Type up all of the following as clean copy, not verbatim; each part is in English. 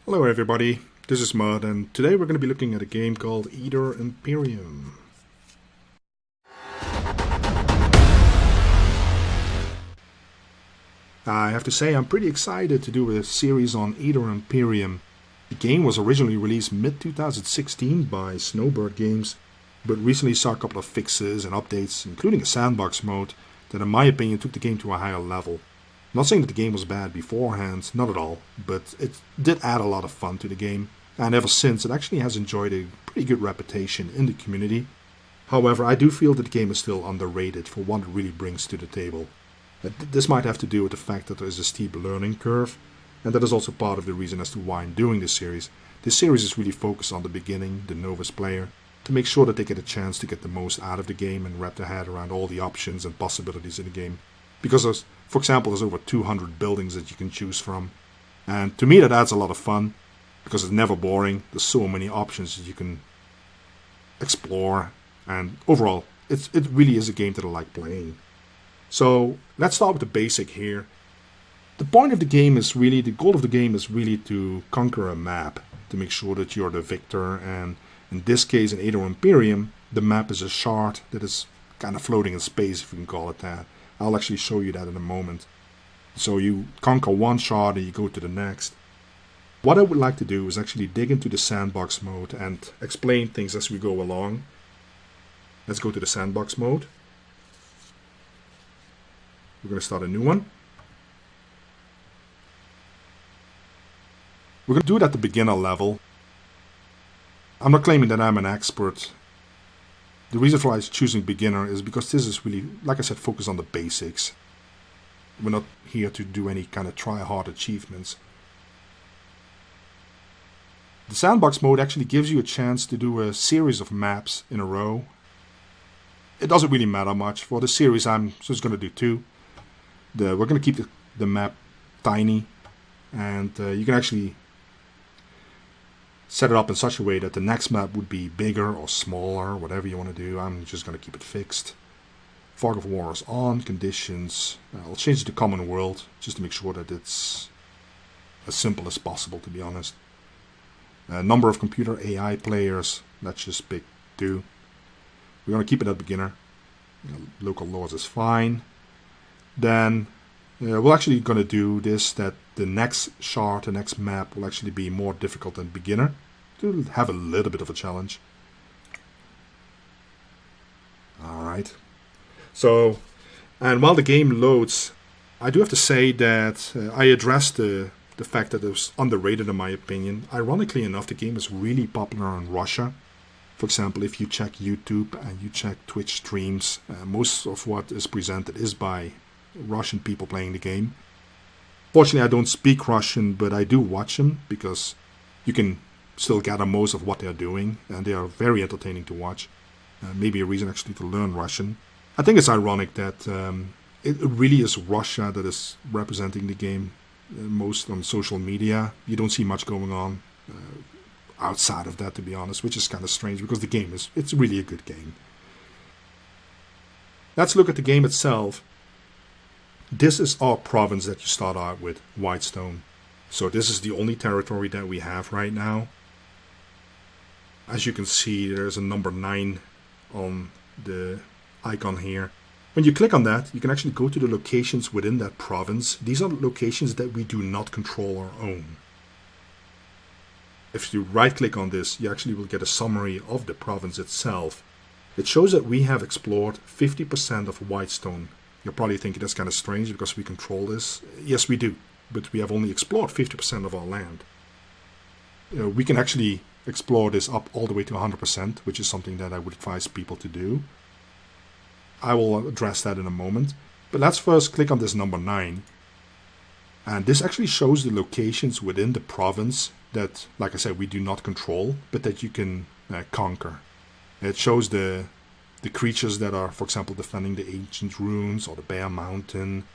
Hello everybody, this is Mud, and today we're going to be looking at a game called Eador Imperium. I have to say I'm pretty excited to do a series on Eador Imperium. The game was originally released mid-2016 by Snowbird Games, but recently saw a couple of fixes and updates, including a Sandbox Mode, that in my opinion took the game to a higher level. Not saying that the game was bad beforehand, not at all, but it did add a lot of fun to the game, and ever since it actually has enjoyed a pretty good reputation in the community. However, I do feel that the game is still underrated for what it really brings to the table. This might have to do with the fact that there is a steep learning curve, and that is also part of the reason as to why I'm doing this series. This series is really focused on the beginning, the novice player, to make sure that they get a chance to get the most out of the game and wrap their head around all the options and possibilities in the game. Because for example, there's over 200 buildings that you can choose from. And to me that adds a lot of fun, because it's never boring. There's so many options that you can explore, and overall, it really is a game that I like playing. So let's start with the basic here. The point of the game is really, the goal of the game is really to conquer a map, to make sure that you're the victor, and in this case in Eador Imperium, the map is a shard that is kind of floating in space, if you can call it that. I'll actually show you that in a moment. So you conquer one shard and you go to the next. What I would like to do is actually dig into the sandbox mode and explain things as we go along. Let's go to the sandbox mode. We're going to start a new one. We're going to do it at the beginner level. I'm not claiming that I'm an expert. The reason for choosing beginner is because this is really, like I said, focused on the basics. We're not here to do any kind of try-hard achievements. The sandbox mode actually gives you a chance to do a series of maps in a row. It doesn't really matter much. For the series I'm just going to do two. We're going to keep the map tiny, and you can actually set it up in such a way that the next map would be bigger or smaller, whatever you want to do. I'm just going to keep it fixed. Fog of War is on, conditions. I'll change it to common world, just to make sure that it's as simple as possible, to be honest. Number of computer AI players, let's just pick 2. We're going to keep it at beginner. Local laws is fine. Then we're actually going to do this, that the next shard, the next map will actually be more difficult than beginner. To have a little bit of a challenge. Alright. So, and while the game loads, I do have to say that I addressed the fact that it was underrated in my opinion. Ironically enough, the game is really popular in Russia. For example, if you check YouTube and you check Twitch streams, most of what is presented is by Russian people playing the game. Fortunately, I don't speak Russian, but I do watch them, because you can still gather most of what they're doing, and they are very entertaining to watch. Maybe a reason actually to learn Russian. I think it's ironic that it really is Russia that is representing the game most on social media. You don't see much going on outside of that, to be honest, which is kind of strange, because the game it's really a good game. Let's look at the game itself. This is our province that you start out with, Whitestone. So this is the only territory that we have right now. As you can see, there's a number 9 on the icon here. When you click on that, you can actually go to the locations within that province. These are locations that we do not control or own. If you right click on this, you actually will get a summary of the province itself. It shows that we have explored 50% of Whitestone. You're probably thinking that's kind of strange because we control this. Yes, we do, but we have only explored 50% of our land. We can actually explore this up all the way to 100%, which is something that I would advise people to do. I will address that in a moment. But let's first click on this number 9. And this actually shows the locations within the province that, like I said, we do not control, but that you can conquer. It shows the creatures that are, for example, defending the ancient ruins or the Bear Mountain.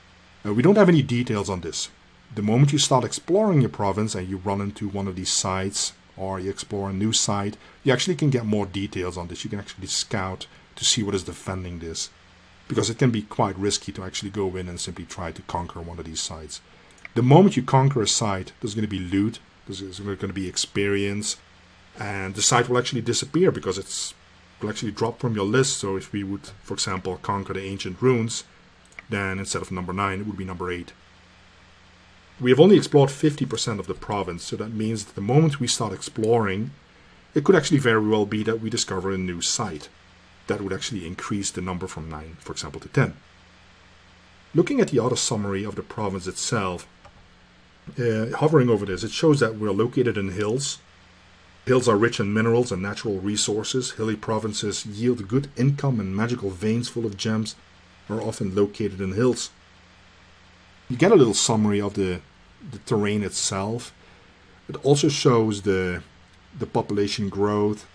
We don't have any details on this. The moment you start exploring your province and you run into one of these sites, or you explore a new site, you actually can get more details on this. You can actually scout to see what is defending this, because it can be quite risky to actually go in and simply try to conquer one of these sites. The moment you conquer a site, there's going to be loot, there's going to be experience, and the site will actually disappear because it will actually drop from your list. So if we would, for example, conquer the ancient ruins, then instead of number 9, it would be number 8. We have only explored 50% of the province, so that means that the moment we start exploring, it could actually very well be that we discover a new site. That would actually increase the number from 9, for example, to 10. Looking at the other summary of the province itself, hovering over this, it shows that we're located in hills. Hills are rich in minerals and natural resources. Hilly provinces yield good income, and magical veins full of gems are often located in hills. You get a little summary of the terrain itself. It also shows the population growth.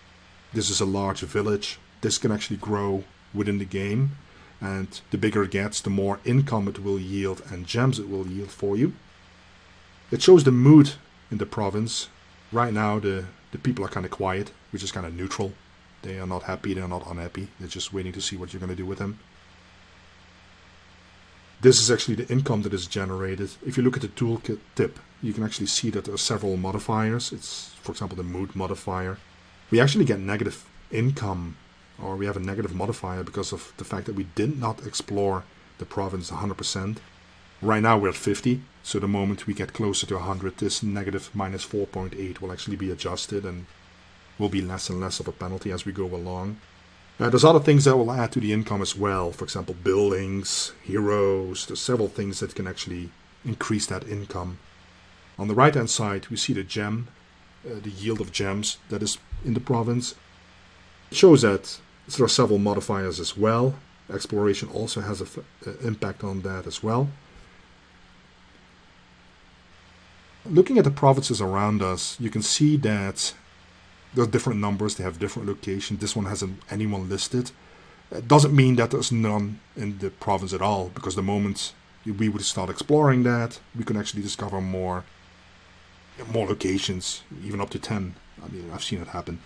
This is a large village. This can actually grow within the game, and the bigger it gets, the more income it will yield and gems it will yield for you. It shows the mood in the province. Right now the people are kind of quiet, which is kind of neutral. They are not happy, they are not unhappy. They're just waiting to see what you're going to do with them. This is actually the income that is generated. If you look at the toolkit tip, you can actually see that there are several modifiers. It's, for example, the mood modifier. We actually get negative income, or we have a negative modifier because of the fact that we did not explore the province 100%. Right now we're at 50, so the moment we get closer to 100, this negative minus 4.8 will actually be adjusted and will be less and less of a penalty as we go along. There's other things that will add to the income as well. For example, buildings, heroes. There's several things that can actually increase that income. On the right hand side, we see the gem, the yield of gems that is in the province. It shows that there are several modifiers as well. Exploration also has an impact on that as well. Looking at the provinces around us, you can see that there are different numbers, they have different locations. This one hasn't anyone listed. It doesn't mean that there's none in the province at all, because the moment we would start exploring that, we can actually discover more locations, even up to 10. I mean, I've seen it happen.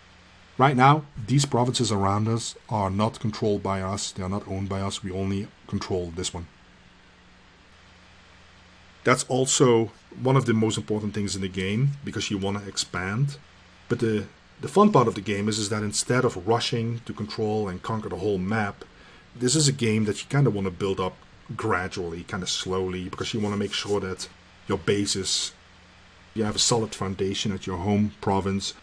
Right now, these provinces around us are not controlled by us, they are not owned by us, we only control this one. That's also one of the most important things in the game, because you want to expand. But the fun part of the game is that instead of rushing to control and conquer the whole map, this is a game that you kind of want to build up gradually, kind of slowly, because you want to make sure that your bases, you have a solid foundation at your home province.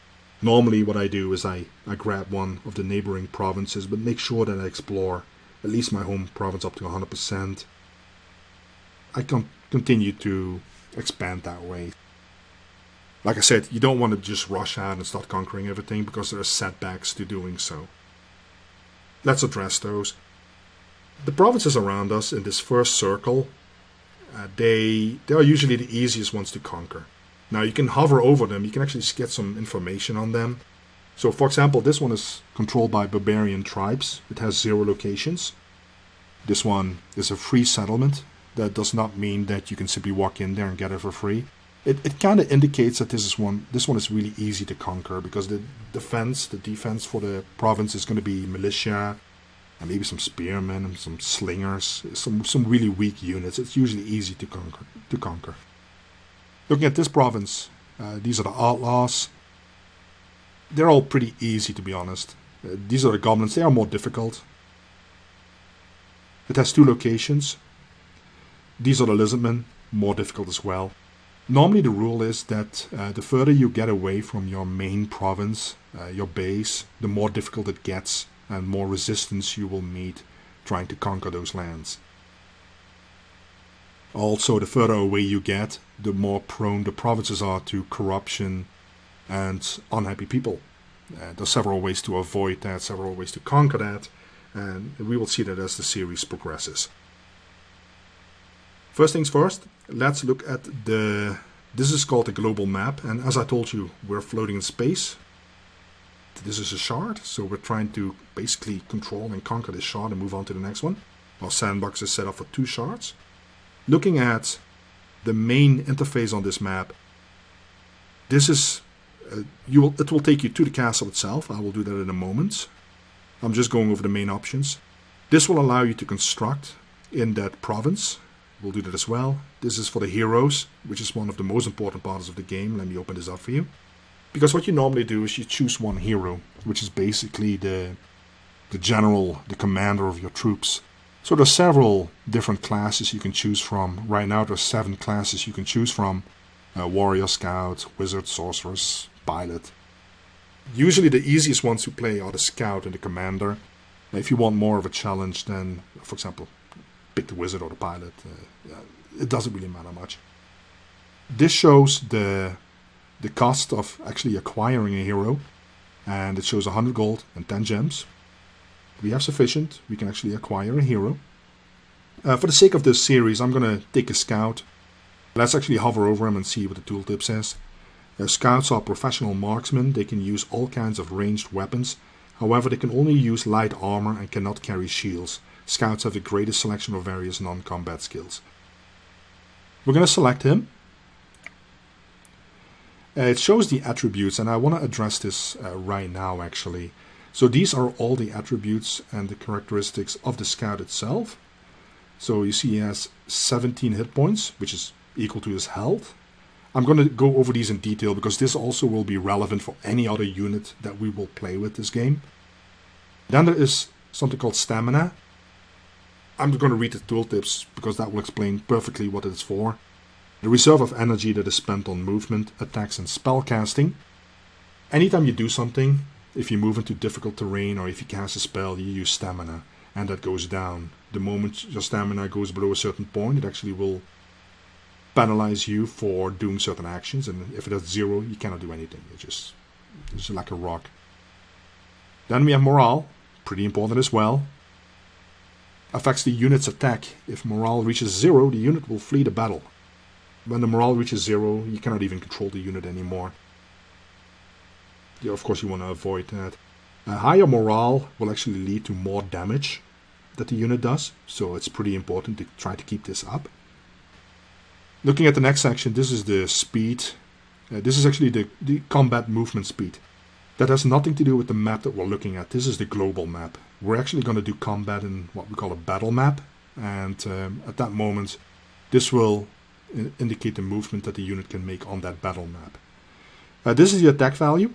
Normally what I do is I grab one of the neighboring provinces, but make sure that I explore at least my home province up to 100%. I can continue to expand that way. Like I said, you don't want to just rush out and start conquering everything, because there are setbacks to doing so. Let's address those. The provinces around us in this first circle, they are usually the easiest ones to conquer. Now you can hover over them, you can actually get some information on them. So for example, this one is controlled by barbarian tribes. It has 0 locations. This one is a free settlement. That does not mean that you can simply walk in there and get it for free. It kind of indicates that this one is really easy to conquer, because the defense for the province is going to be militia, and maybe some spearmen and some slingers, some really weak units. It's usually easy to conquer. Looking at this province, these are the Outlaws. They're all pretty easy, to be honest. These are the goblins. They are more difficult. It has 2 locations. These are the lizardmen, more difficult as well. Normally the rule is that the further you get away from your main province, your base, the more difficult it gets and more resistance you will meet trying to conquer those lands. Also, the further away you get, the more prone the provinces are to corruption and unhappy people. There's several ways to avoid that, several ways to conquer that, and we will see that as the series progresses. First things first, let's look at this is called the global map, and as I told you, we're floating in space. This is a shard, so we're trying to basically control and conquer this shard and move on to the next one. Our sandbox is set up for 2 shards. Looking at the main interface on this map, this is it will take you to the castle itself. I will do that in a moment. I'm just going over the main options. This will allow you to construct in that province. we'll do that as well. This is for the heroes, which is one of the most important parts of the game. Let me open this up for you. Because what you normally do is you choose one hero, which is basically the general, the commander of your troops. So there's several different classes you can choose from. Right now there's 7 classes you can choose from. Warrior, Scout, Wizard, Sorceress, Pilot. Usually the easiest ones to play are the Scout and the Commander. If you want more of a challenge, then, for example, pick the Wizard or the Pilot. It doesn't really matter much. This shows the cost of actually acquiring a hero. And it shows 100 gold and 10 gems. We have sufficient. We can actually acquire a hero. For the sake of this series, I'm going to take a Scout. Let's actually hover over him and see what the tooltip says. Scouts are professional marksmen. They can use all kinds of ranged weapons. However, they can only use light armor and cannot carry shields. Scouts have the greatest selection of various non-combat skills. We're going to select him. It shows the attributes, and I want to address this right now actually. So these are all the attributes and the characteristics of the Scout itself. So you see he has 17 hit points, which is equal to his health. I'm going to go over these in detail because this also will be relevant for any other unit that we will play with this game. Then there is something called stamina. I'm going to read the tooltips because that will explain perfectly what it is for. The reserve of energy that is spent on movement, attacks and spell casting. Anytime you do something, if you move into difficult terrain or if you cast a spell, you use stamina and that goes down. The moment your stamina goes below a certain point, it actually will penalize you for doing certain actions, and if it is 0, you cannot do anything. It's like a rock. Then we have morale, pretty important as well. Affects the unit's attack. If morale reaches 0, the unit will flee the battle. When the morale reaches 0, you cannot even control the unit anymore. Yeah, of course you want to avoid that. Higher morale will actually lead to more damage that the unit does, so it's pretty important to try to keep this up. Looking at the next section, this is the speed. This is actually the combat movement speed. That has nothing to do with the map that we're looking at. This is the global map. We're actually going to do combat in what we call a battle map. And at that moment, this will indicate the movement that the unit can make on that battle map. This is the attack value.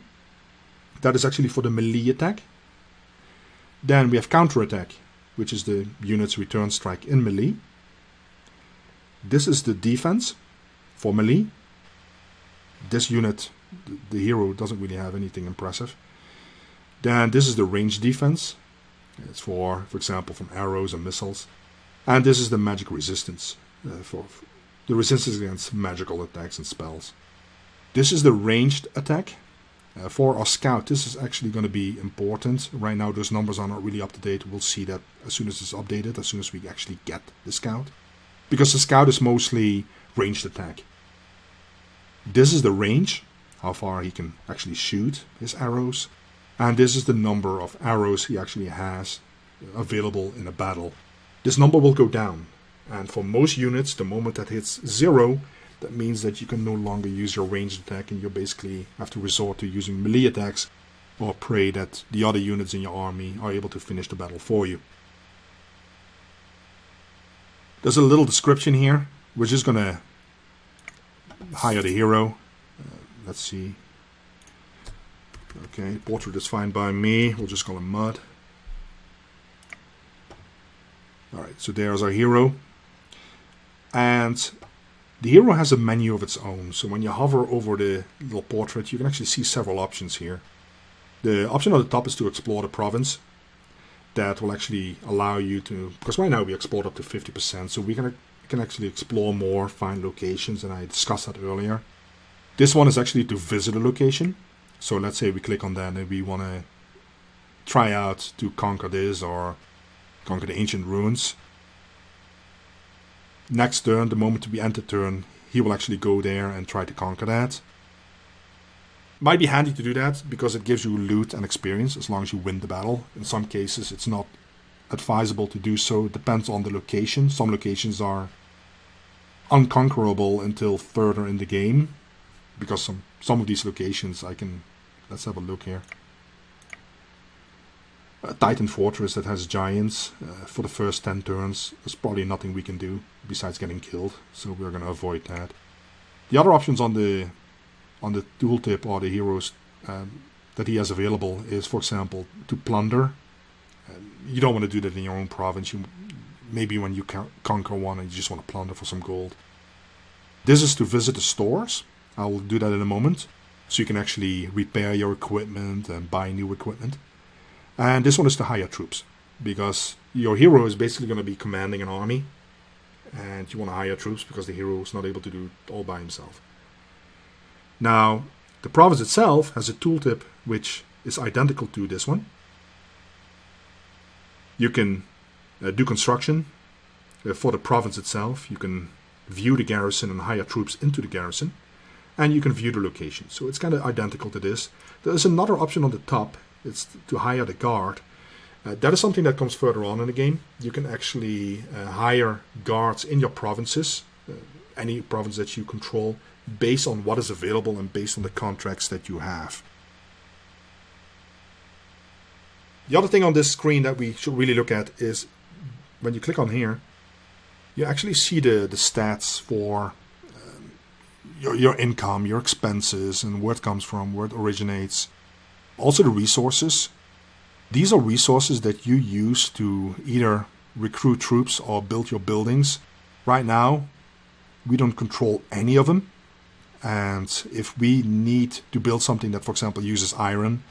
That is actually for the melee attack. Then we have counter attack, which is the unit's return strike in melee. This is the defense for melee. This unit, the hero, doesn't really have anything impressive. Then this is the range defense. It's for example, from arrows and missiles. And this is the magic resistance, for the resistance against magical attacks and spells. This is the ranged attack. For our Scout, this is actually going to be important. Right now those numbers are not really up to date. We'll see that as soon as it's updated, as soon as we actually get the Scout. Because the Scout is mostly ranged attack. This is the range, how far he can actually shoot his arrows. And this is the number of arrows he actually has available in a battle. This number will go down. And for most units, the moment that hits 0, that means that you can no longer use your ranged attack and you basically have to resort to using melee attacks or pray that the other units in your army are able to finish the battle for you. There's a little description here. We're just going to hire the hero. Let's see. Okay, portrait is fine by me. We'll just call him Mud. Alright, so there's our hero. And the hero has a menu of its own. So when you hover over the little portrait, you can actually see several options here. The option at the top is to explore the province. That will actually allow you to, because right now we explored up to 50%, so we can actually explore more, find locations, and I discussed that earlier. This one is actually to visit a location. So let's say we click on that and we want to try out to conquer this or conquer the ancient ruins. Next turn, the moment we enter turn, he will actually go there and try to conquer that. Might be handy to do that because it gives you loot and experience as long as you win the battle. In some cases it's not advisable to do so. It depends on the location. Some locations are unconquerable until further in the game. Because some of these locations let's have a look here. A Titan Fortress that has giants for the first 10 turns. There's probably nothing we can do besides getting killed, so we're going to avoid that. The other options on the tooltip or the heroes that he has available is, for example, to plunder. You don't want to do that in your own province. Maybe when you conquer one and you just want to plunder for some gold. This is to visit the stores. I will do that in a moment. So you can actually repair your equipment and buy new equipment. And this one is to hire troops, because your hero is basically going to be commanding an army, and you want to hire troops because the hero is not able to do it all by himself. Now, the province itself has a tooltip which is identical to this one. You can do construction for the province itself. You can view the garrison and hire troops into the garrison, and you can view the location. So it's kind of identical to this. There's another option on the top. It's to hire the guard. That is something that comes further on in the game. You can actually hire guards in your provinces, any province that you control, based on what is available and based on the contracts that you have. The other thing on this screen that we should really look at is when you click on here, you actually see the stats for your income, your expenses, and where it comes from, where it originates. Also the resources. These are resources that you use to either recruit troops or build your buildings. Right now, we don't control any of them. And if we need to build something that, for example, uses iron,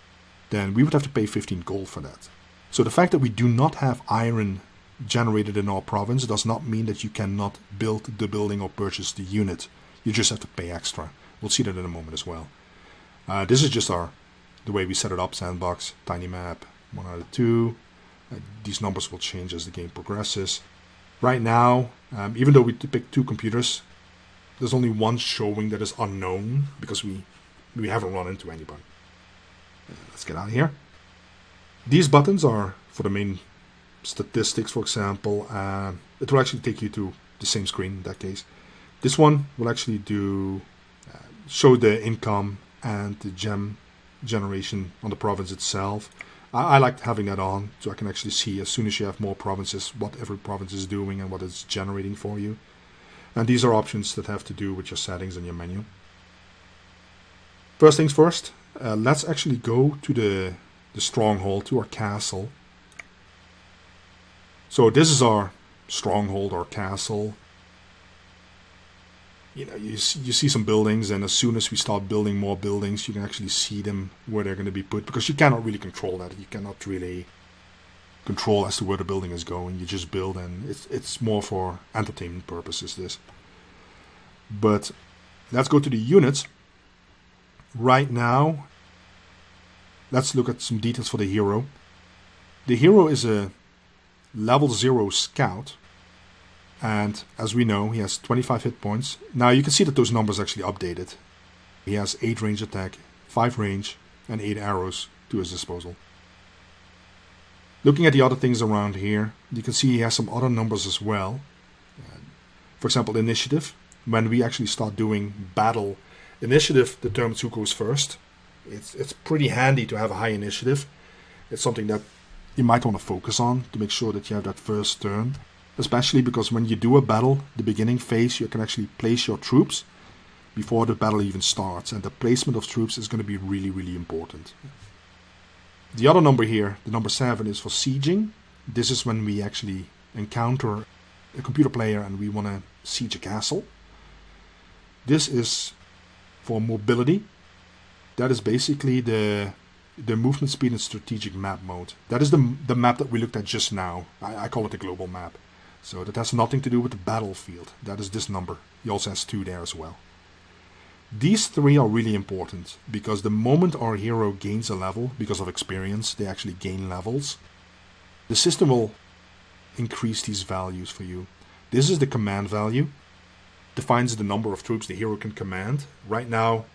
then we would have to pay 15 gold for that. So the fact that we do not have iron generated in our province does not mean that you cannot build the building or purchase the unit. You just have to pay extra. We'll see that in a moment as well. This is just the way we set it up, Sandbox, tiny map, 1 out of 2. These numbers will change as the game progresses. Right now, even though we picked 2 computers, there's only one showing that is unknown because we haven't run into anybody. Let's get out of here. These buttons are for the main statistics, for example. It will actually take you to the same screen in that case. This one will actually show the income and the gem generation on the province itself. I like having that on so I can actually see as soon as you have more provinces what every province is doing and what it's generating for you. And these are options that have to do with your settings and your menu. First things first, let's actually go to the stronghold, to our castle. So this is our stronghold or castle. You know, you see some buildings, and as soon as we start building more buildings, you can actually see them where they're going to be put, because you cannot really control that. You cannot really control as to where the building is going. You just build, and it's more for entertainment purposes, this. But let's go to the units. Right now, let's look at some details for the hero. The hero is a level 0 scout. And as we know, he has 25 hit points. Now you can see that those numbers actually updated. He has 8 range attack, 5 range, and 8 arrows to his disposal. Looking at the other things around here, you can see he has some other numbers as well. For example, initiative. When we actually start doing battle, initiative determines who goes first. It's pretty handy to have a high initiative. It's something that you might want to focus on to make sure that you have that first turn. Especially because when you do a battle, the beginning phase, you can actually place your troops before the battle even starts. And the placement of troops is going to be really, really important. The other number here, the number 7, is for sieging. This is when we actually encounter a computer player and we want to siege a castle. This is for mobility. That is basically the movement speed and strategic map mode. That is the map that we looked at just now. I call it the global map. So that has nothing to do with the battlefield. That is this number. He also has 2 there as well. These 3 are really important because the moment our hero gains a level, because of experience, they actually gain levels. The system will increase these values for you. This is the command value. Defines the number of troops the hero can command. Right now,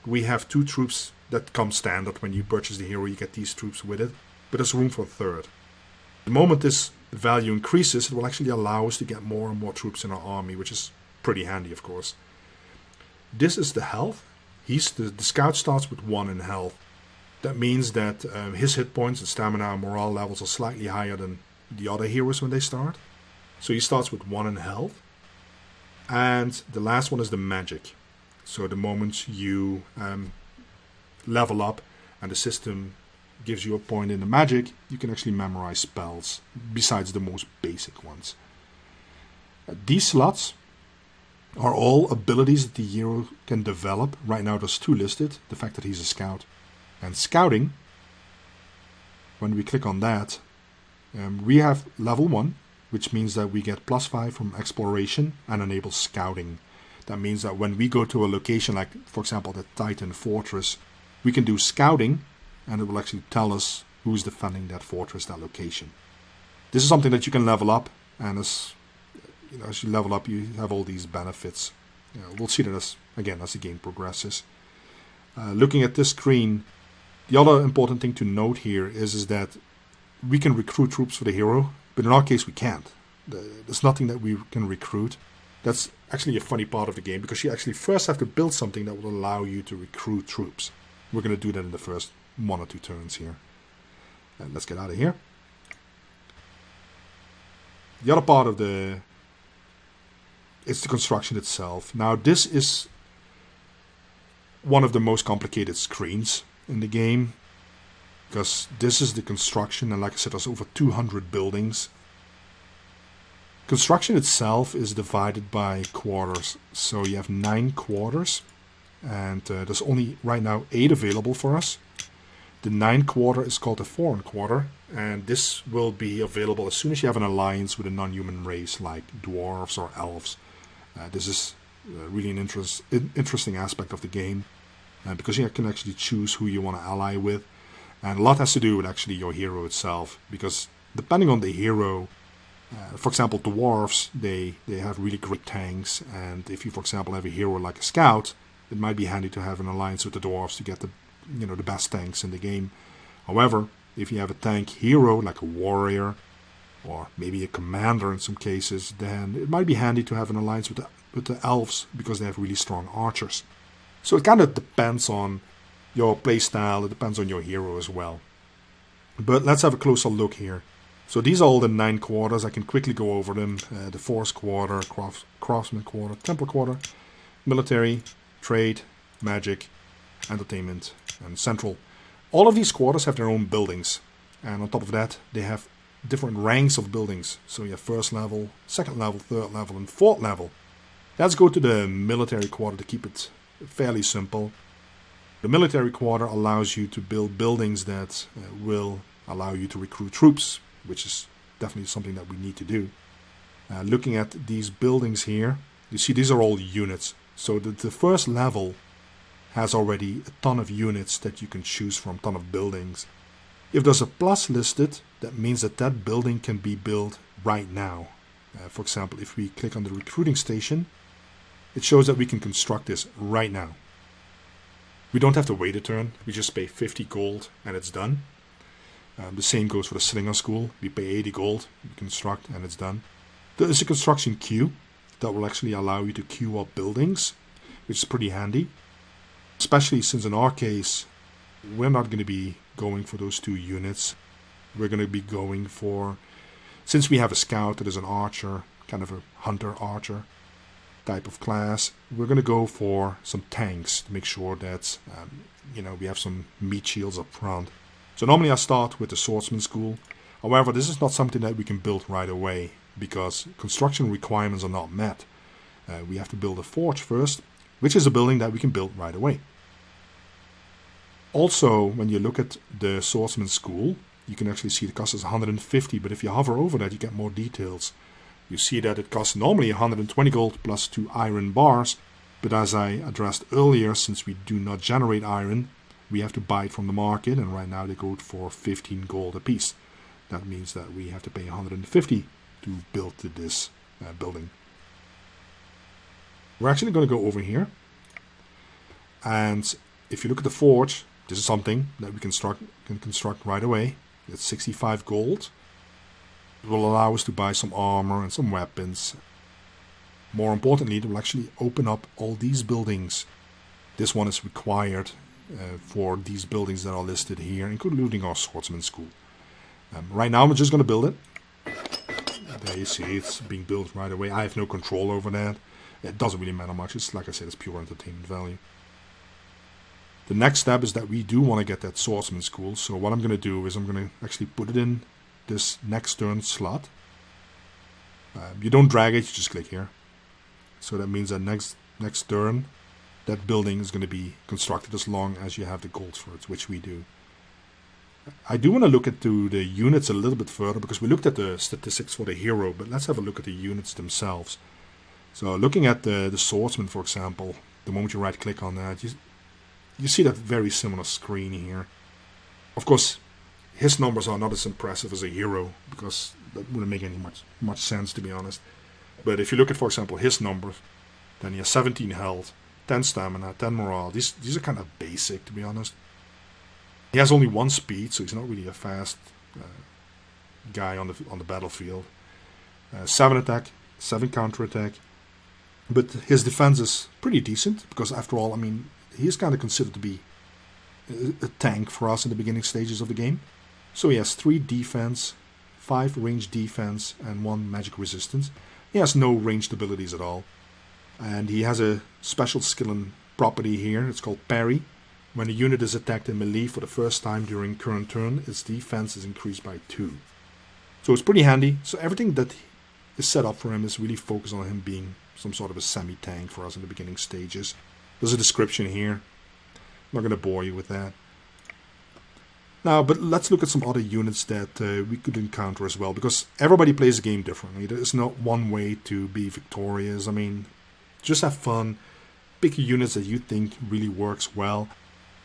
we have 2 troops that come standard. When you purchase the hero, you get these troops with it. But there's room for a 3rd. The moment this value increases, it will actually allow us to get more and more troops in our army, which is pretty handy, of course. This is the health. The scout starts with 1 in health. That means that his hit points and stamina and morale levels are slightly higher than the other heroes when they start. So he starts with 1 in health. And the last one is the magic. So the moment you level up and the system gives you a point in the magic, you can actually memorize spells, besides the most basic ones. These slots are all abilities that the hero can develop. Right now there's 2 listed, the fact that he's a scout. And scouting, when we click on that, we have level 1, which means that we get +5 from exploration and enable scouting. That means that when we go to a location like, for example, the Titan Fortress, we can do scouting and it will actually tell us who's defending that fortress, that location. This is something that you can level up, and as you level up, you have all these benefits. We'll see that as the game progresses. Looking at this screen, the other important thing to note here is that we can recruit troops for the hero, but in our case we can't. There's nothing that we can recruit. That's actually a funny part of the game, because you actually first have to build something that will allow you to recruit troops. We're going to do that in the first 1 or 2 turns here. And let's get out of here. The other part of it's the construction itself. Now this is one of the most complicated screens in the game, because this is the construction, and like I said, there's over 200 buildings. Construction itself is divided by quarters, so you have 9 quarters, and there's only right now 8 available for us. The 9th quarter is called the Foreign Quarter, and this will be available as soon as you have an alliance with a non-human race like dwarves or elves. This is really an interesting aspect of the game, because you can actually choose who you want to ally with. And a lot has to do with actually your hero itself, because depending on the hero, for example, dwarves, they have really great tanks, and if you, for example, have a hero like a scout, it might be handy to have an alliance with the dwarves to get the best tanks in the game. However, if you have a tank hero like a warrior, or maybe a commander in some cases, then it might be handy to have an alliance with the elves, because they have really strong archers. So it kind of depends on your playstyle, it depends on your hero as well. But let's have a closer look here. So these are all the 9 quarters. I can quickly go over them. The Force Quarter, Craftsman Corner, Temple Quarter, Military, Trade, Magic, Entertainment, and Central. All of these quarters have their own buildings. And on top of that, they have different ranks of buildings. So you have 1st level, 2nd level, 3rd level, and 4th level. Let's go to the Military Quarter to keep it fairly simple. The Military Quarter allows you to build buildings that will allow you to recruit troops, which is definitely something that we need to do. Looking at these buildings here, you see these are all units. So the 1st level has already a ton of units that you can choose from, ton of buildings. If there's a plus listed, that means that that building can be built right now. For example, if we click on the recruiting station, it shows that we can construct this right now. We don't have to wait a turn, we just pay 50 gold and it's done. The same goes for the Slinger School. We pay 80 gold, we construct, and it's done. There is a construction queue that will actually allow you to queue up buildings, which is pretty handy. Especially since in our case, we're not going to be going for those 2 units. We're going to be going for, since we have a scout that is an archer, kind of a hunter-archer type of class, we're going to go for some tanks to make sure that we have some meat shields up front. So normally I start with the Swordsman School. However, this is not something that we can build right away, because construction requirements are not met. We have to build a forge first, which is a building that we can build right away. Also, when you look at the Swordsman School, you can actually see the cost is 150, but if you hover over that, you get more details. You see that it costs normally 120 gold plus 2 iron bars, but as I addressed earlier, since we do not generate iron, we have to buy it from the market, and right now they go for 15 gold a piece. That means that we have to pay 150 to build this building. We're actually going to go over here, and if you look at the forge, this is something that we can construct right away. It's 65 gold. It will allow us to buy some armor and some weapons. More importantly, it will actually open up all these buildings. This one is required for these buildings that are listed here, including our Swordsman School. Right now I'm just going to build it. There you see it's being built right away. I have no control over that. It doesn't really matter much. It's like I said, it's pure entertainment value. The next step is that we do want to get that Swordsman School. So what I'm going to do is I'm going to actually put it in this next turn slot. You don't drag it, you just click here. So that means that next turn, that building is going to be constructed as long as you have the gold for it, which we do. I do want to look into the units a little bit further, because we looked at the statistics for the hero, but let's have a look at the units themselves. So looking at the Swordsman, for example, the moment you right click on that, you see that very similar screen here. Of course, his numbers are not as impressive as a hero, because that wouldn't make any much sense, to be honest. But if you look at, for example, his numbers, then he has 17 health, 10 stamina, 10 morale. These are kind of basic, to be honest. He has only 1 speed, so he's not really a fast guy on the battlefield. 7 attack, 7 counter attack. But his defense is pretty decent, because after all, I mean, he's kind of considered to be a tank for us in the beginning stages of the game. So he has 3 defense, 5 ranged defense, and 1 magic resistance. He has no ranged abilities at all. And he has a special skill and property here. It's called Parry. When a unit is attacked in melee for the first time during current turn, its defense is increased by 2. So it's pretty handy. So everything that is set up for him is really focused on him being some sort of a semi-tank for us in the beginning stages. There's a description here. I'm not going to bore you with that. Now, but let's look at some other units that we could encounter as well, because everybody plays the game differently. There is not one way to be victorious. I mean, just have fun. Pick units that you think really works well.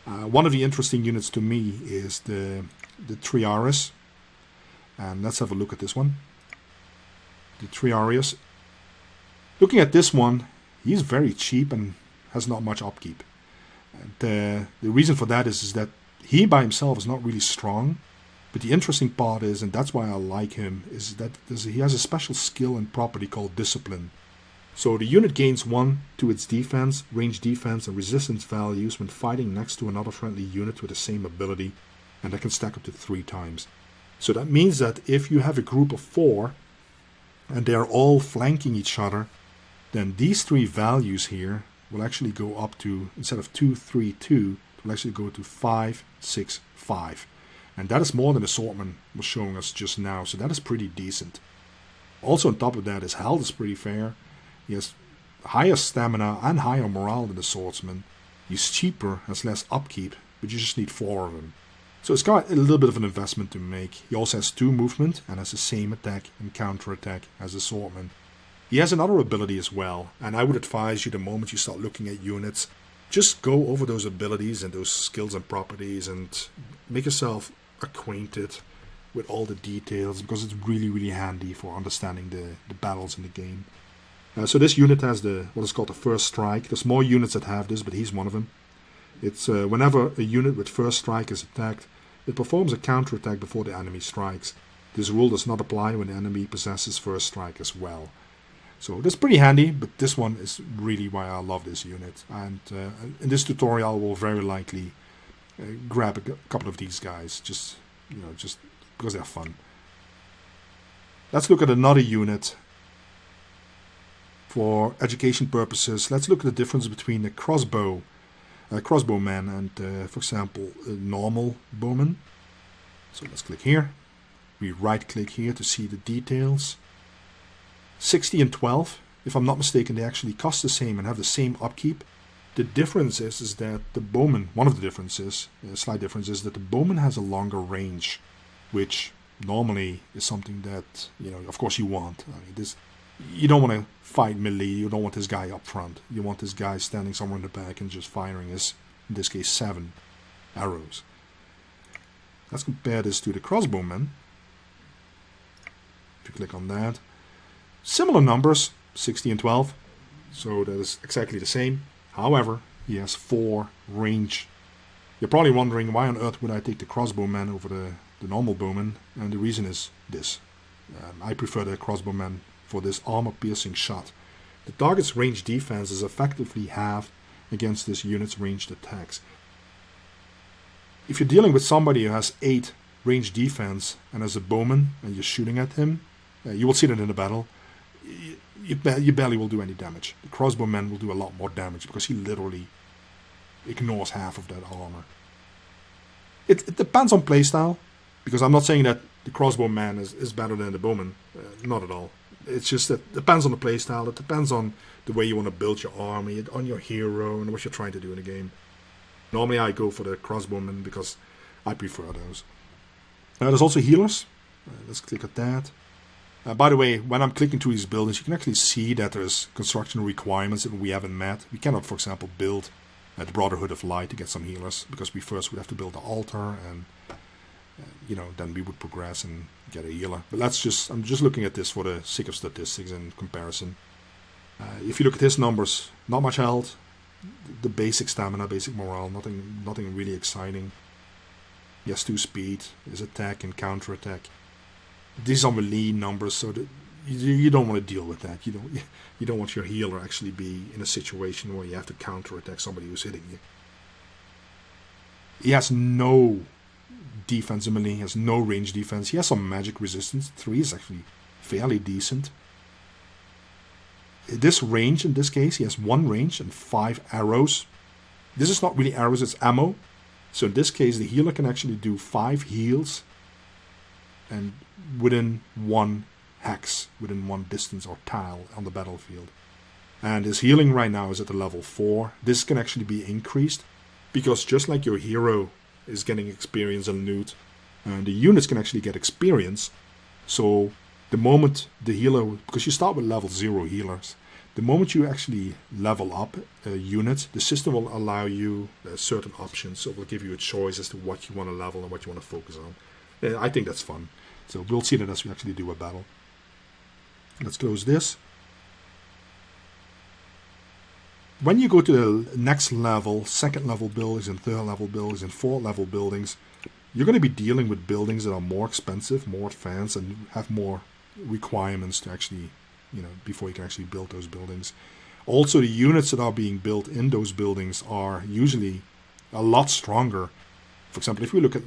One of the interesting units to me is the Triaris. And let's have a look at this one. The Triaris. Looking at this one, he's very cheap and has not much upkeep. And the reason for that is that he by himself is not really strong. But the interesting part is, and that's why I like him, is that he has a special skill and property called Discipline. So the unit gains 1 to its defense, range defense, and resistance values when fighting next to another friendly unit with the same ability, and that can stack up to 3 times. So that means that if you have a group of 4, and they are all flanking each other, then these 3 values here will actually go up to, instead of 2, 3, 2, it will actually go to 5, 6, 5. And that is more than the Swordsman was showing us just now, so that is pretty decent. Also on top of that, his health is pretty fair. He has higher stamina and higher morale than the Swordsman. He's cheaper, has less upkeep, but you just need 4 of them. So it's got a little bit of an investment to make. He also has 2 movement and has the same attack and counter attack as the Swordsman. He has another ability as well, and I would advise you the moment you start looking at units, just go over those abilities and those skills and properties and make yourself acquainted with all the details, because it's really, really handy for understanding the battles in the game. So this unit has what is called the first strike. There's more units that have this, but he's one of them. It's whenever a unit with first strike is attacked, it performs a counterattack before the enemy strikes. This rule does not apply when the enemy possesses first strike as well. So that's pretty handy, but this one is really why I love this unit. And in this tutorial, I will very likely grab a couple of these guys, just because they're fun. Let's look at another unit. For education purposes, let's look at the difference between a crossbowman and, for example, a normal bowman. So let's click here. We right-click here to see the details. 60 and 12, if I'm not mistaken, they actually cost the same and have the same upkeep. The difference is that the bowman, one of the differences, a slight difference, is that the bowman has a longer range, which normally is something that, of course you want. I mean, you don't want to fight melee, you don't want this guy up front. You want this guy standing somewhere in the back and just firing his, in this case, 7 arrows. Let's compare this to the crossbowman. If you click on that. Similar numbers, 60 and 12. So that is exactly the same. However, he has 4 range. You're probably wondering, why on earth would I take the crossbowman over the normal bowman? And the reason is this. I prefer the crossbowman for this armor-piercing shot. The target's range defense is effectively halved against this unit's ranged attacks. if you're dealing with somebody who has 8 range defense and has a bowman and you're shooting at him, you will see that in the battle. You barely will do any damage. The crossbowman will do a lot more damage because he literally ignores half of that armor. It depends on playstyle, because I'm not saying that the crossbowman is better than the bowman. Not at all. It's just that it depends on the playstyle. It depends on the way you want to build your army, on your hero, and what you're trying to do in the game. Normally I go for the crossbowmen because I prefer those. There's also healers. Let's click at that. By the way, when I'm clicking through these buildings, you can actually see that there's construction requirements that we haven't met. We cannot, for example, build the Brotherhood of Light to get some healers, because we first would have to build the altar, and then we would progress and get a healer. But I'm just looking at this for the sake of statistics and comparison. If you look at his numbers, not much health, the basic stamina, basic morale, nothing really exciting. He has 2 speed, his attack and counter attack. These are melee numbers, so that you don't want to deal with that. You don't want your healer actually be in a situation where you have to counter attack somebody who's hitting you. He has no defense in melee, he has no range defense. He has some magic resistance. 3 is actually fairly decent. This range, in this case, he has 1 range and 5 arrows. This is not really arrows, it's ammo. So in this case, the healer can actually do 5 heals, and within 1 hex, within 1 distance or tile on the battlefield. And his healing right now is at the level 4. This can actually be increased, because just like your hero is getting experience and loot, the units can actually get experience. So the moment the healer, because you start with level 0 healers, the moment you actually level up a unit, the system will allow you certain options. So it will give you a choice as to what you want to level and what you want to focus on. I think that's fun. So we'll see that as we actually do a battle. Let's close this. When you go to the next level, 2nd level buildings and 3rd level buildings and 4th level buildings, you're going to be dealing with buildings that are more expensive, more advanced, and have more requirements to actually, before you can actually build those buildings. Also, the units that are being built in those buildings are usually a lot stronger. For example, if we look at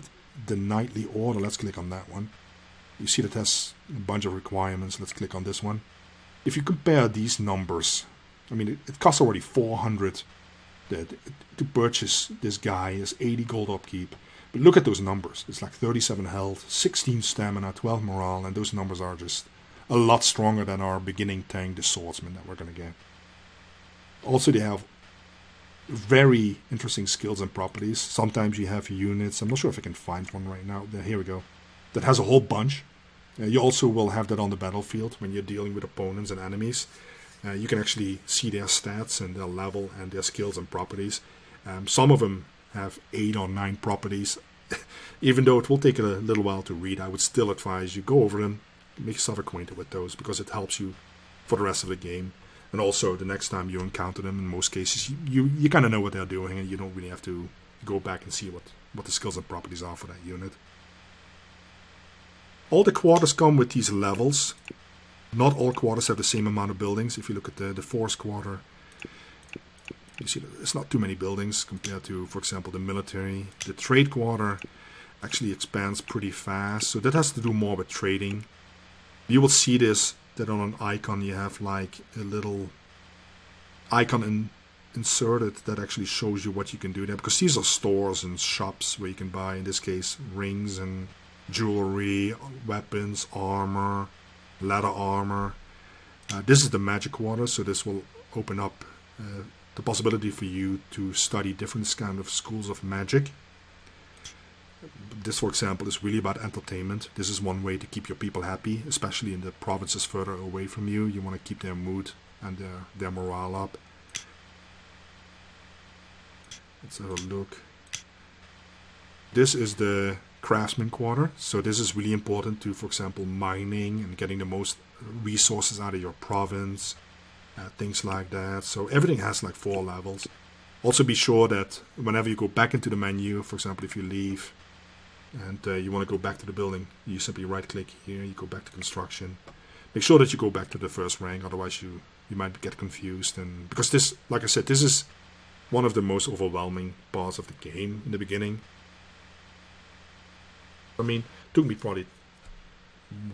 the Knightly Order, let's click on that one. You see that has a bunch of requirements. Let's click on this one. If you compare these numbers, it costs already 400 to purchase this guy. Is 80 gold upkeep. But look at those numbers. It's like 37 health, 16 stamina, 12 morale, and those numbers are just a lot stronger than our beginning tank, the Swordsman, that we're going to get. Also, they have very interesting skills and properties. Sometimes you have units, I'm not sure if I can find one right now. Here we go. That has a whole bunch. You also will have that on the battlefield when you're dealing with opponents and enemies. You can actually see their stats and their level and their skills and properties. Some of them have 8 or 9 properties. Even though it will take a little while to read, I would still advise you go over them, make yourself acquainted with those, because it helps you for the rest of the game. And also, the next time you encounter them, in most cases, you kind of know what they're doing, and you don't really have to go back and see what the skills and properties are for that unit. All the quarters come with these levels. Not all quarters have the same amount of buildings. If you look at the Force Quarter, you see that it's not too many buildings compared to, for example, the military. The Trade Quarter actually expands pretty fast, so that has to do more with trading. You will see this, that on an icon you have like a little icon inserted that actually shows you what you can do there, because these are stores and shops where you can buy, in this case, rings and jewelry, weapons, armor, leather armor. This is the magic quarter, so this will open up the possibility for you to study different kind of schools of magic. This, for example, is really about entertainment. This is one way to keep your people happy, especially in the provinces further away from you. You want to keep their mood and their morale up. Let's have a look. This is the Craftsman Corner. So this is really important to, for example, mining and getting the most resources out of your province. Things like that. So everything has like 4 levels. Also be sure that whenever you go back into the menu, for example, if you leave and you want to go back to the building, you simply right click here, you go back to construction. Make sure that you go back to the first rank, otherwise you might get confused. And because this, like I said, this is one of the most overwhelming parts of the game in the beginning. I mean, it took me probably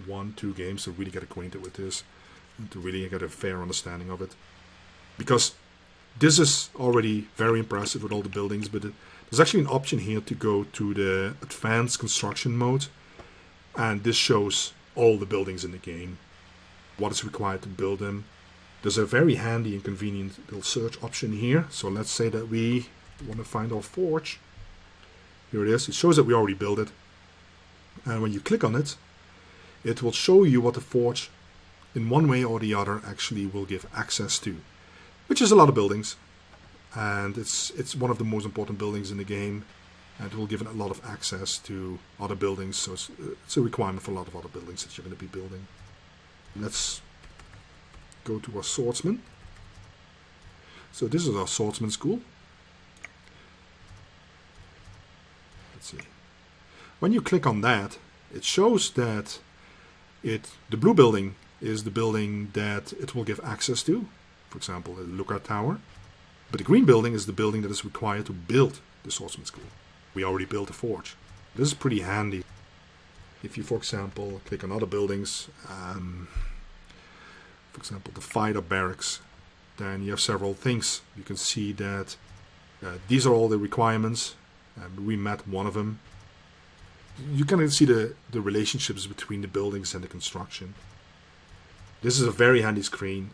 1-2 games to really get acquainted with this, and to really get a fair understanding of it. Because this is already very impressive with all the buildings, but there's actually an option here to go to the advanced construction mode, and this shows all the buildings in the game, what is required to build them. There's a very handy and convenient little search option here. So let's say that we want to find our forge. Here it is. It shows that we already built it. And when you click on it, it will show you what the forge, in one way or the other, actually will give access to, which is a lot of buildings. And it's one of the most important buildings in the game. And it will give it a lot of access to other buildings. So it's a requirement for a lot of other buildings that you're going to be building. Let's go to our swordsman. So this is our swordsman school. Let's see. When you click on that, it shows that the blue building is the building that it will give access to. For example, the lookout tower. But the green building is the building that is required to build the swordsman school. We already built a forge. This is pretty handy. If you, for example, click on other buildings, for example, the fighter barracks, then you have several things. You can see that these are all the requirements. We met one of them. You can see the relationships between the buildings and the construction. This is a very handy screen.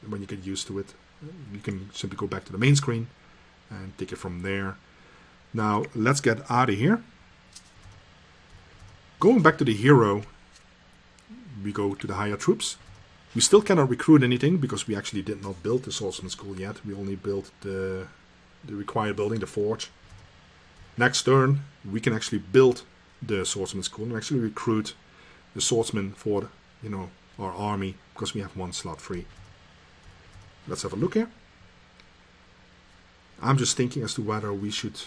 When you get used to it, you can simply go back to the main screen and take it from there. Now, let's get out of here. Going back to the hero, we go to the higher troops. We still cannot recruit anything because we actually did not build the swordsman school yet. We only built the required building, the forge. Next turn, we can actually build the swordsman school and actually recruit the swordsman for, our army, because we have one slot free. Let's have a look here. I'm just thinking as to whether we should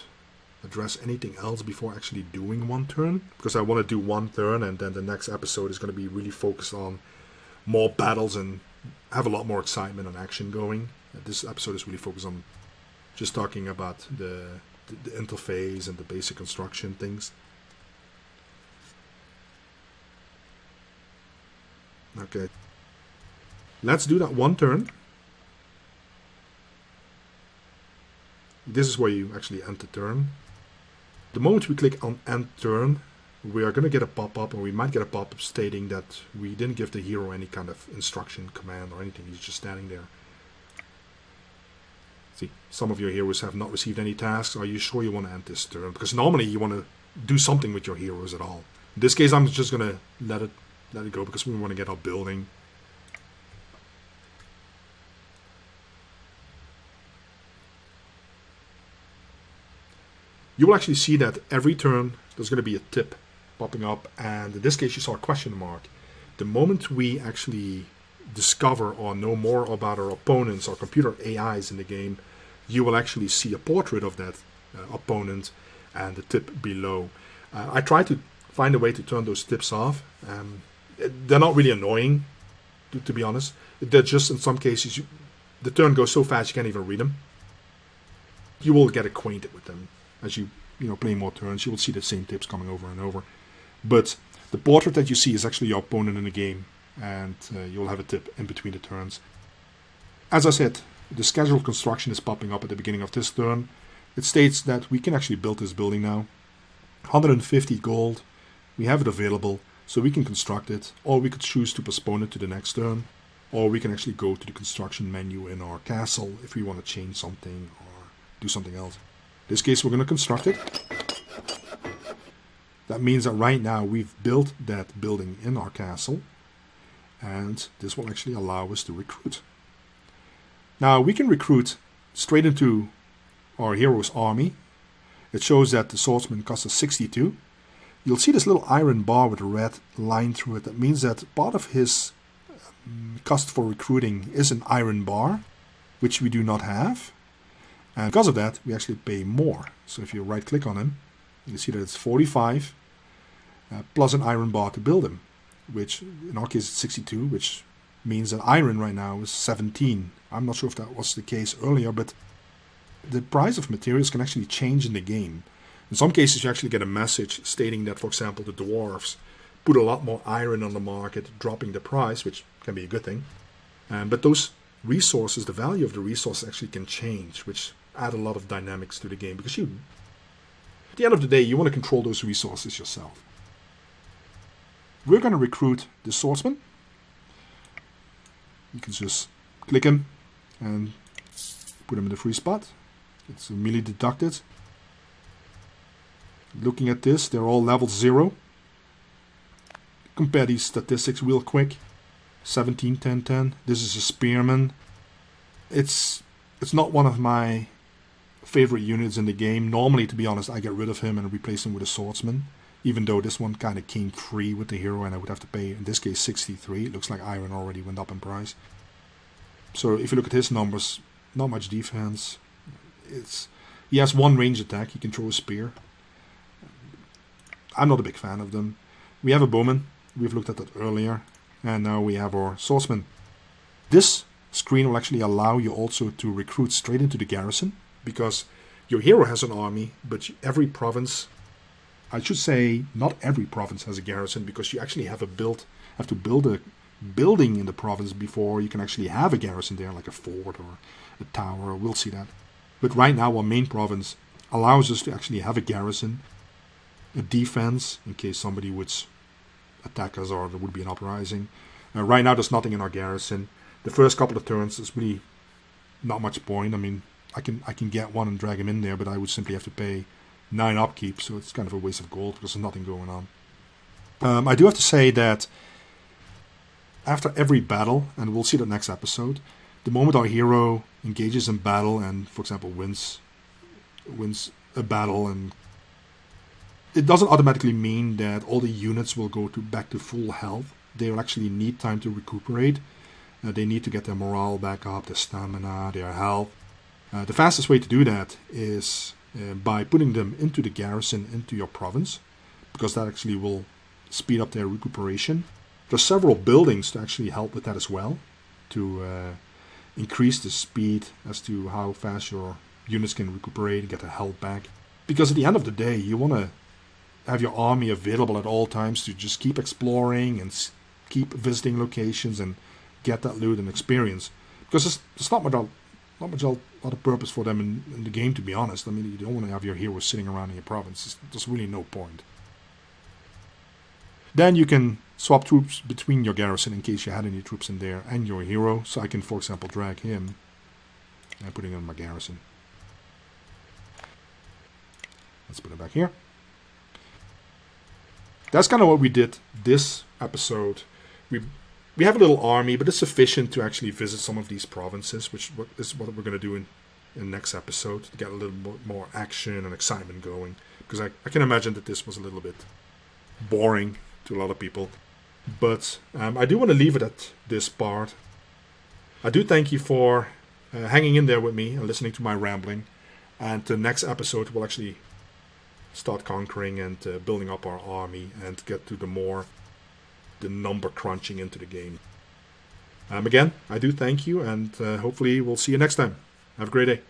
address anything else before actually doing one turn, because I want to do one turn and then the next episode is going to be really focused on more battles and have a lot more excitement and action going. This episode is really focused on just talking about the interface and the basic construction things. Okay, let's do that one turn. This is where you actually end the turn. The moment we click on end turn, we are going to get a pop-up, or we might get a pop-up stating that we didn't give the hero any kind of instruction, command, or anything. He's just standing there. See, some of your heroes have not received any tasks. Are you sure you want to end this turn? Because normally you want to do something with your heroes at all. In this case, I'm just going to let it go because we want to get our building. You will actually see that every turn there's going to be a tip popping up, and in this case you saw a question mark. The moment we actually discover or know more about our opponents or computer AIs in the game, you will actually see a portrait of that opponent and the tip below. I try to find a way to turn those tips off. They're not really annoying, to be honest. They're just, in some cases, the turn goes so fast you can't even read them. You will get acquainted with them. As you play more turns, you will see the same tips coming over and over. But the portrait that you see is actually your opponent in the game, and you'll have a tip in between the turns. As I said, the scheduled construction is popping up at the beginning of this turn. It states that we can actually build this building now. 150 gold, we have it available, so we can construct it, or we could choose to postpone it to the next turn, or we can actually go to the construction menu in our castle if we want to change something or do something else. In this case, we're going to construct it. That means that right now we've built that building in our castle, and this will actually allow us to recruit. Now we can recruit straight into our hero's army. It shows that the swordsman costs us 62. You'll see this little iron bar with a red line through it. That means that part of his cost for recruiting is an iron bar, which we do not have. And because of that, we actually pay more. So if you right click on him, you can see that it's 45 plus an iron bar to build him, which in our case is 62, which means that iron right now is 17. I'm not sure if that was the case earlier, but the price of materials can actually change in the game. In some cases, you actually get a message stating that, for example, the dwarves put a lot more iron on the market, dropping the price, which can be a good thing. But those resources, the value of the resources actually can change, which add a lot of dynamics to the game. Because at the end of the day, you want to control those resources yourself. We're going to recruit the Swordsman. You can just click him and put him in the free spot. It's immediately deducted. Looking at this, they're all level 0. Compare these statistics real quick. 17, 10, 10. This is a spearman. It's not one of my favorite units in the game. Normally, to be honest, I get rid of him and replace him with a swordsman. Even though this one kind of came free with the hero and I would have to pay, in this case, 63. It looks like iron already went up in price. So if you look at his numbers, not much defense. He has one range attack. He can throw a spear. I'm not a big fan of them. We have a bowman. We've looked at that earlier. And now we have our swordsman. This screen will actually allow you also to recruit straight into the garrison. Because your hero has an army, but every province... I should say not every province has a garrison, because you actually have to build a building in the province before you can actually have a garrison there, like a fort or a tower. We'll see that. But right now our main province allows us to actually have a garrison, a defense in case somebody would attack us or there would be an uprising. Right now there's nothing in our garrison. The first couple of turns is really not much point. I mean, I can get one and drag him in there, but I would simply have to pay 9 upkeep, so it's kind of a waste of gold because there's nothing going on. I do have to say that after every battle, and we'll see that next episode, the moment our hero engages in battle and, for example, wins a battle, and it doesn't automatically mean that all the units will go back to full health. They will actually need time to recuperate. They need to get their morale back up, their stamina, their health. The fastest way to do that is by putting them into the garrison, into your province, because that actually will speed up their recuperation. There's several buildings to actually help with that as well, to increase the speed as to how fast your units can recuperate and get their health back. Because at the end of the day, you want to have your army available at all times to just keep exploring and keep visiting locations and get that loot and experience. Because there's not much other purpose for them in the game, to be honest. I mean, you don't want to have your heroes sitting around in your province. There's really no point. Then you can swap troops between your garrison in case you had any troops in there and your hero. So I can, for example, drag him and put him in my garrison. Let's put him back here. That's kind of what we did this episode. We have a little army, but it's sufficient to actually visit some of these provinces, which is what we're going to do in the next episode, to get a little more action and excitement going. Because I can imagine that this was a little bit boring to a lot of people. But I do want to leave it at this part. I do thank you for hanging in there with me and listening to my rambling. And the next episode we'll actually start conquering and building up our army and get to the number crunching into the game. Again, I do thank you, and hopefully we'll see you next time. Have a great day.